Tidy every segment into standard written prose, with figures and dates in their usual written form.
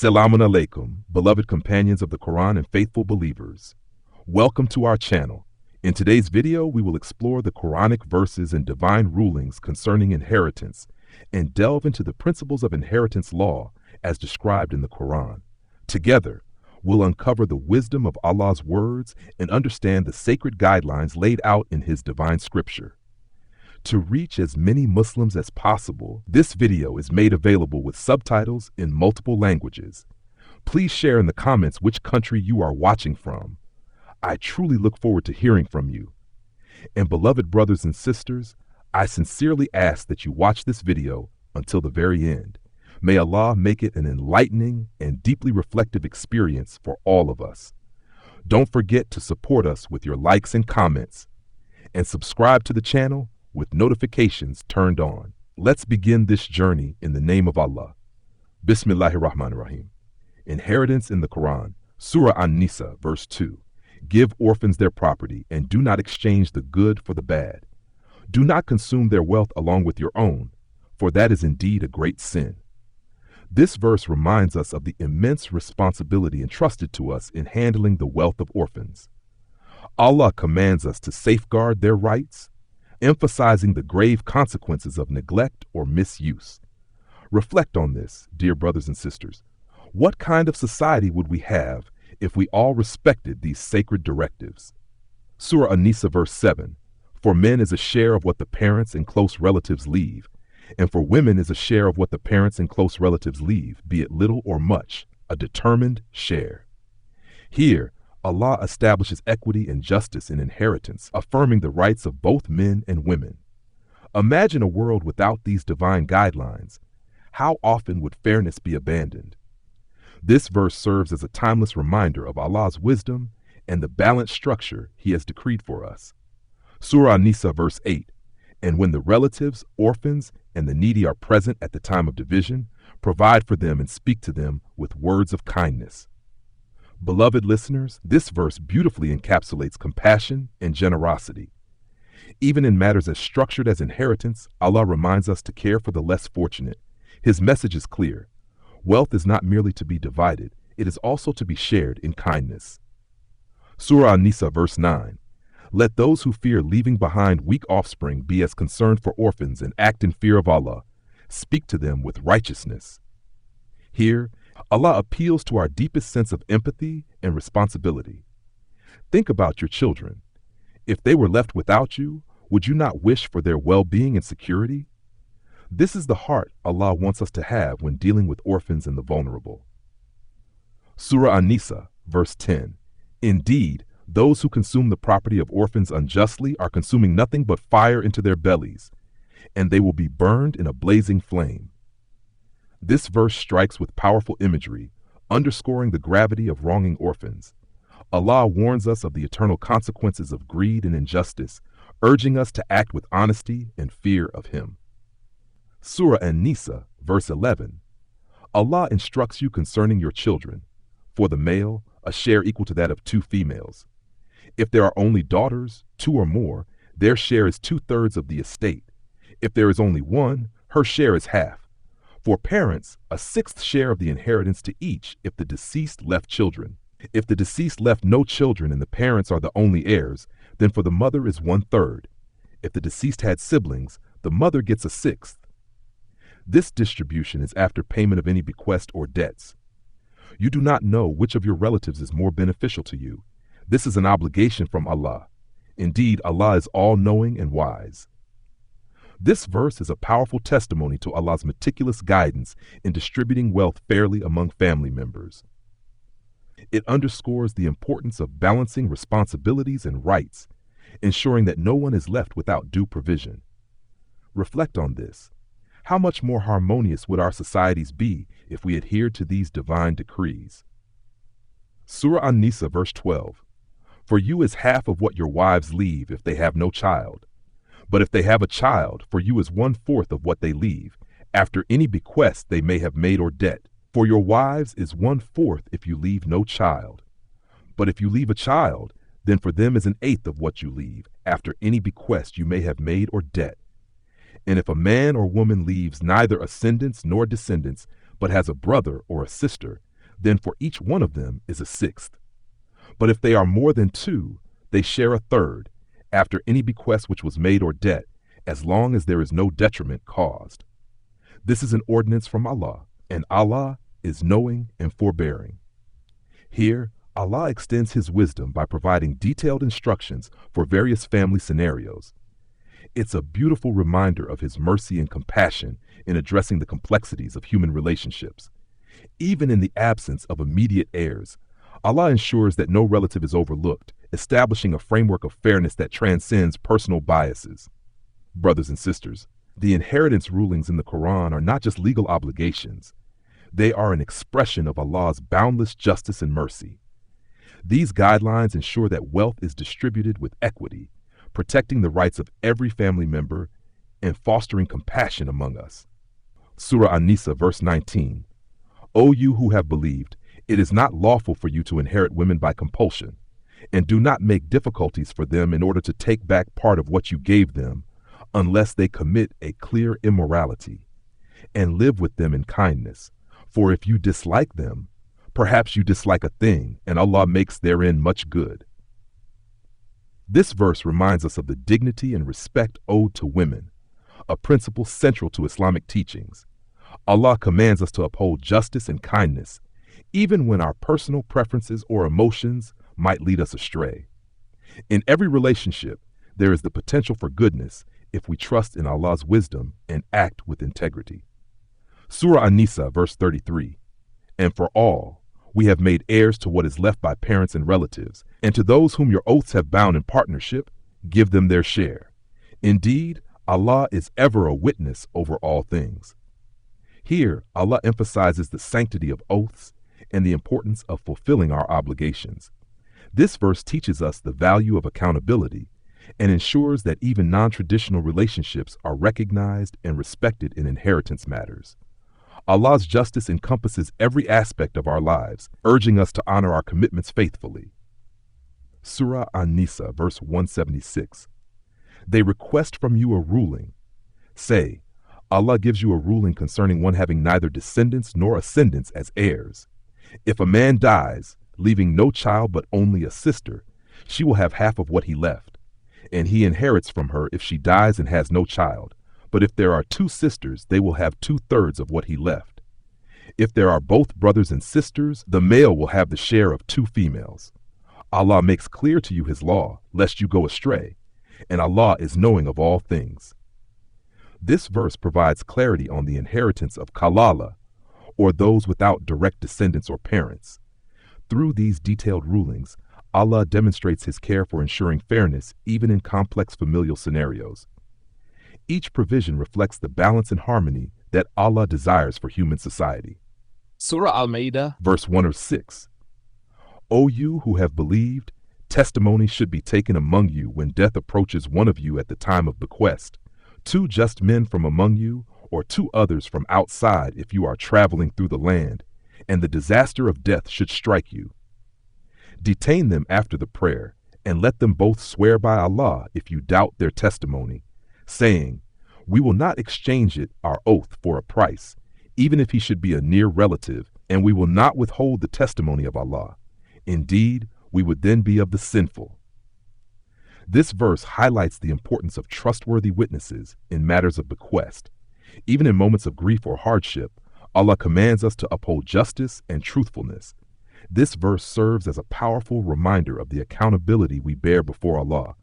Selamun Aleykum, beloved companions of the Quran and faithful believers. Welcome to our channel. In today's video, we will explore the Quranic verses and divine rulings concerning inheritance and delve into the principles of inheritance law as described in the Quran. Together, we'll uncover the wisdom of Allah's words and understand the sacred guidelines laid out in His divine scripture. To reach as many Muslims as possible, this video is made available with subtitles in multiple languages. Please share in the comments which country you are watching from. I truly look forward to hearing from you. And beloved brothers and sisters, I sincerely ask that you watch this video until the very end. May Allah make it an enlightening and deeply reflective experience for all of us. Don't forget to support us with your likes and comments, and subscribe to the channel with notifications turned on. Let's begin this journey in the name of Allah. Bismillahirrahmanirrahim. Inheritance in the Quran, Surah An-Nisa, verse 2. Give orphans their property, and do not exchange the good for the bad. Do not consume their wealth along with your own, for that is indeed a great sin. This verse reminds us of the immense responsibility entrusted to us in handling the wealth of orphans. Allah commands us to safeguard their rights, emphasizing the grave consequences of neglect or misuse. Reflect on this, dear brothers and sisters. What kind of society would we have if we all respected these sacred directives? Surah An-Nisa, verse 7. For men is a share of what the parents and close relatives leave, and for women is a share of what the parents and close relatives leave, be it little or much, a determined share. Here, Allah establishes equity and justice in inheritance, affirming the rights of both men and women. Imagine a world without these divine guidelines. How often would fairness be abandoned? This verse serves as a timeless reminder of Allah's wisdom and the balanced structure He has decreed for us. Surah An-Nisa, verse 8. And when the relatives, orphans, and the needy are present at the time of division, provide for them and speak to them with words of kindness. Beloved listeners, this verse beautifully encapsulates compassion and generosity. Even in matters as structured as inheritance, Allah reminds us to care for the less fortunate. His message is clear. Wealth is not merely to be divided, it is also to be shared in kindness. Surah An-Nisa, verse 9. Let those who fear leaving behind weak offspring be as concerned for orphans and act in fear of Allah. Speak to them with righteousness. Here, Allah appeals to our deepest sense of empathy and responsibility. Think about your children. If they were left without you, would you not wish for their well-being and security? This is the heart Allah wants us to have when dealing with orphans and the vulnerable. Surah An-Nisa, verse 10. Indeed, those who consume the property of orphans unjustly are consuming nothing but fire into their bellies, and they will be burned in a blazing flame. This verse strikes with powerful imagery, underscoring the gravity of wronging orphans. Allah warns us of the eternal consequences of greed and injustice, urging us to act with honesty and fear of Him. Surah An-Nisa, verse 11. Allah instructs you concerning your children. For the male, a share equal to that of 2 females. If there are only daughters, 2 or more, their share is 2/3 of the estate. If there is only one, her share is half. For parents, a 1/6 share of the inheritance to each if the deceased left children. If the deceased left no children and the parents are the only heirs, then for the mother is 1/3. If the deceased had siblings, the mother gets a 1/6. This distribution is after payment of any bequest or debts. You do not know which of your relatives is more beneficial to you. This is an obligation from Allah. Indeed, Allah is all-knowing and wise. This verse is a powerful testimony to Allah's meticulous guidance in distributing wealth fairly among family members. It underscores the importance of balancing responsibilities and rights, ensuring that no one is left without due provision. Reflect on this. How much more harmonious would our societies be if we adhered to these divine decrees? Surah An-Nisa, verse 12. For you is half of what your wives leave if they have no child. But if they have a child, for you is 1/4 of what they leave, after any bequest they may have made or debt. For your wives is 1/4 if you leave no child. But if you leave a child, then for them is 1/8 of what you leave, after any bequest you may have made or debt. And if a man or woman leaves neither ascendants nor descendants, but has a brother or a sister, then for each one of them is a sixth. But if they are more than two, they share a third, after any bequest which was made or debt, as long as there is no detriment caused. This is an ordinance from Allah, and Allah is knowing and forbearing. Here, Allah extends His wisdom by providing detailed instructions for various family scenarios. It's a beautiful reminder of His mercy and compassion in addressing the complexities of human relationships. Even in the absence of immediate heirs, Allah ensures that no relative is overlooked, establishing a framework of fairness that transcends personal biases. Brothers and sisters, the inheritance rulings in the Quran are not just legal obligations. They are an expression of Allah's boundless justice and mercy. These guidelines ensure that wealth is distributed with equity, protecting the rights of every family member and fostering compassion among us. Surah An-Nisa, verse 19. O you who have believed, it is not lawful for you to inherit women by compulsion, and do not make difficulties for them in order to take back part of what you gave them, unless they commit a clear immorality, and live with them in kindness. For if you dislike them, perhaps you dislike a thing, and Allah makes therein much good. This verse reminds us of the dignity and respect owed to women, a principle central to Islamic teachings. Allah commands us to uphold justice and kindness, even when our personal preferences or emotions might lead us astray. In every relationship, there is the potential for goodness if we trust in Allah's wisdom and act with integrity. Surah An-Nisa, verse 33. And for all, we have made heirs to what is left by parents and relatives, and to those whom your oaths have bound in partnership, give them their share. Indeed, Allah is ever a witness over all things. Here, Allah emphasizes the sanctity of oaths and the importance of fulfilling our obligations. This verse teaches us the value of accountability and ensures that even non-traditional relationships are recognized and respected in inheritance matters. Allah's justice encompasses every aspect of our lives, urging us to honor our commitments faithfully. Surah An-Nisa, verse 176. They request from you a ruling. Say, Allah gives you a ruling concerning one having neither descendants nor ascendants as heirs. If a man dies, leaving no child but only a sister, she will have half of what he left, and he inherits from her if she dies and has no child. But if there are two sisters, they will have 2/3 of what he left. If there are both brothers and sisters, the male will have the share of 2 females. Allah makes clear to you His law, lest you go astray, and Allah is knowing of all things. This verse provides clarity on the inheritance of kalala, or those without direct descendants or parents. Through these detailed rulings, Allah demonstrates His care for ensuring fairness even in complex familial scenarios. Each provision reflects the balance and harmony that Allah desires for human society. Surah Al-Ma'idah, verse 106. O you who have believed, testimony should be taken among you when death approaches one of you at the time of bequest, 2 just men from among you, or 2 others from outside if you are traveling through the land, and the disaster of death should strike you. Detain them after the prayer, and let them both swear by Allah if you doubt their testimony, saying, we will not exchange it, our oath, for a price, even if he should be a near relative, and we will not withhold the testimony of Allah. Indeed, we would then be of the sinful. This verse highlights the importance of trustworthy witnesses in matters of bequest. Even in moments of grief or hardship, Allah commands us to uphold justice and truthfulness. This verse serves as a powerful reminder of the accountability we bear before Allah,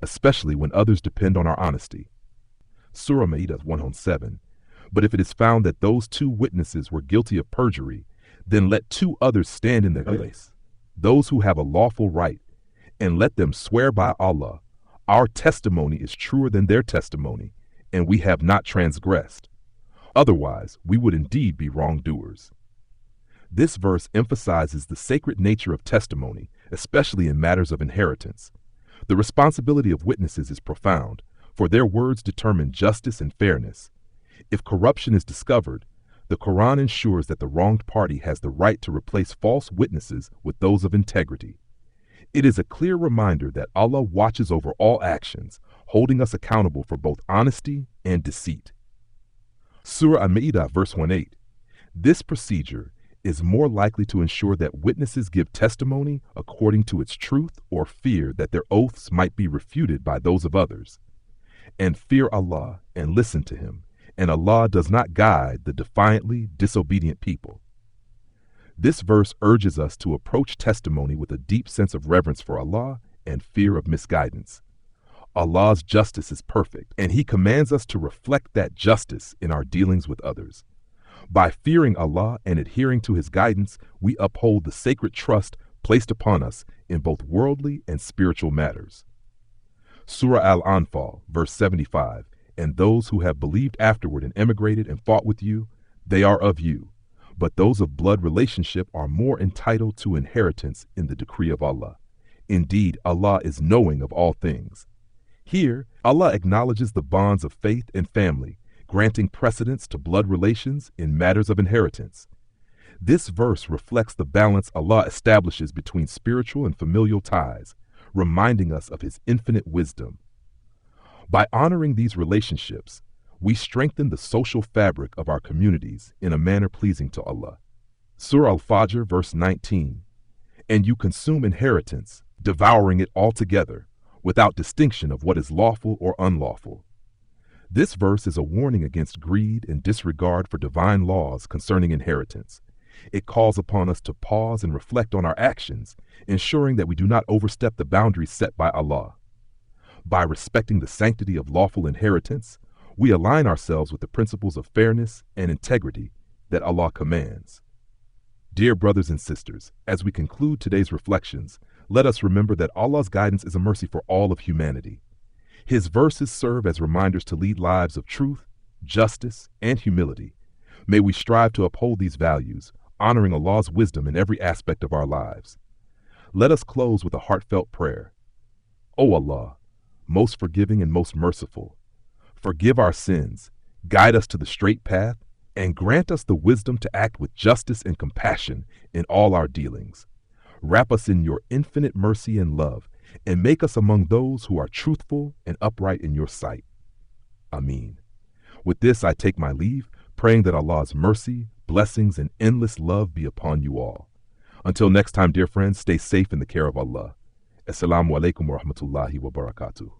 especially when others depend on our honesty. Surah Ma'idah 107. But if it is found that those 2 witnesses were guilty of perjury, then let 2 others stand in their place, those who have a lawful right, and let them swear by Allah, our testimony is truer than their testimony, and we have not transgressed. Otherwise, we would indeed be wrongdoers. This verse emphasizes the sacred nature of testimony, especially in matters of inheritance. The responsibility of witnesses is profound, for their words determine justice and fairness. If corruption is discovered, the Quran ensures that the wronged party has the right to replace false witnesses with those of integrity. It is a clear reminder that Allah watches over all actions, holding us accountable for both honesty and deceit. Surah Al-Ma'idah, verse 18. This procedure, is more likely to ensure that witnesses give testimony according to its truth or fear that their oaths might be refuted by those of others. And fear Allah and listen to Him, and Allah does not guide the defiantly disobedient people. This verse urges us to approach testimony with a deep sense of reverence for Allah and fear of misguidance. Allah's justice is perfect, and He commands us to reflect that justice in our dealings with others. By fearing Allah and adhering to His guidance, we uphold the sacred trust placed upon us in both worldly and spiritual matters. Surah Al-Anfal, verse 75, and those who have believed afterward and emigrated and fought with you, they are of you. But those of blood relationship are more entitled to inheritance in the decree of Allah. Indeed, Allah is knowing of all things. Here, Allah acknowledges the bonds of faith and family, granting precedence to blood relations in matters of inheritance. This verse reflects the balance Allah establishes between spiritual and familial ties, reminding us of His infinite wisdom. By honoring these relationships, we strengthen the social fabric of our communities in a manner pleasing to Allah. Surah Al-Fajr, verse 19, and you consume inheritance, devouring it altogether, without distinction of what is lawful or unlawful. This verse is a warning against greed and disregard for divine laws concerning inheritance. It calls upon us to pause and reflect on our actions, ensuring that we do not overstep the boundaries set by Allah. By respecting the sanctity of lawful inheritance, we align ourselves with the principles of fairness and integrity that Allah commands. Dear brothers and sisters, as we conclude today's reflections, let us remember that Allah's guidance is a mercy for all of humanity. His verses serve as reminders to lead lives of truth, justice, and humility. May we strive to uphold these values, honoring Allah's wisdom in every aspect of our lives. Let us close with a heartfelt prayer. O Allah, most forgiving and most merciful, forgive our sins, guide us to the straight path, and grant us the wisdom to act with justice and compassion in all our dealings. Wrap us in your infinite mercy and love, and make us among those who are truthful and upright in your sight. Ameen. With this, I take my leave, praying that Allah's mercy, blessings, and endless love be upon you all. Until next time, dear friends, stay safe in the care of Allah. Assalamu alaikum wa rahmatullahi wa barakatuh.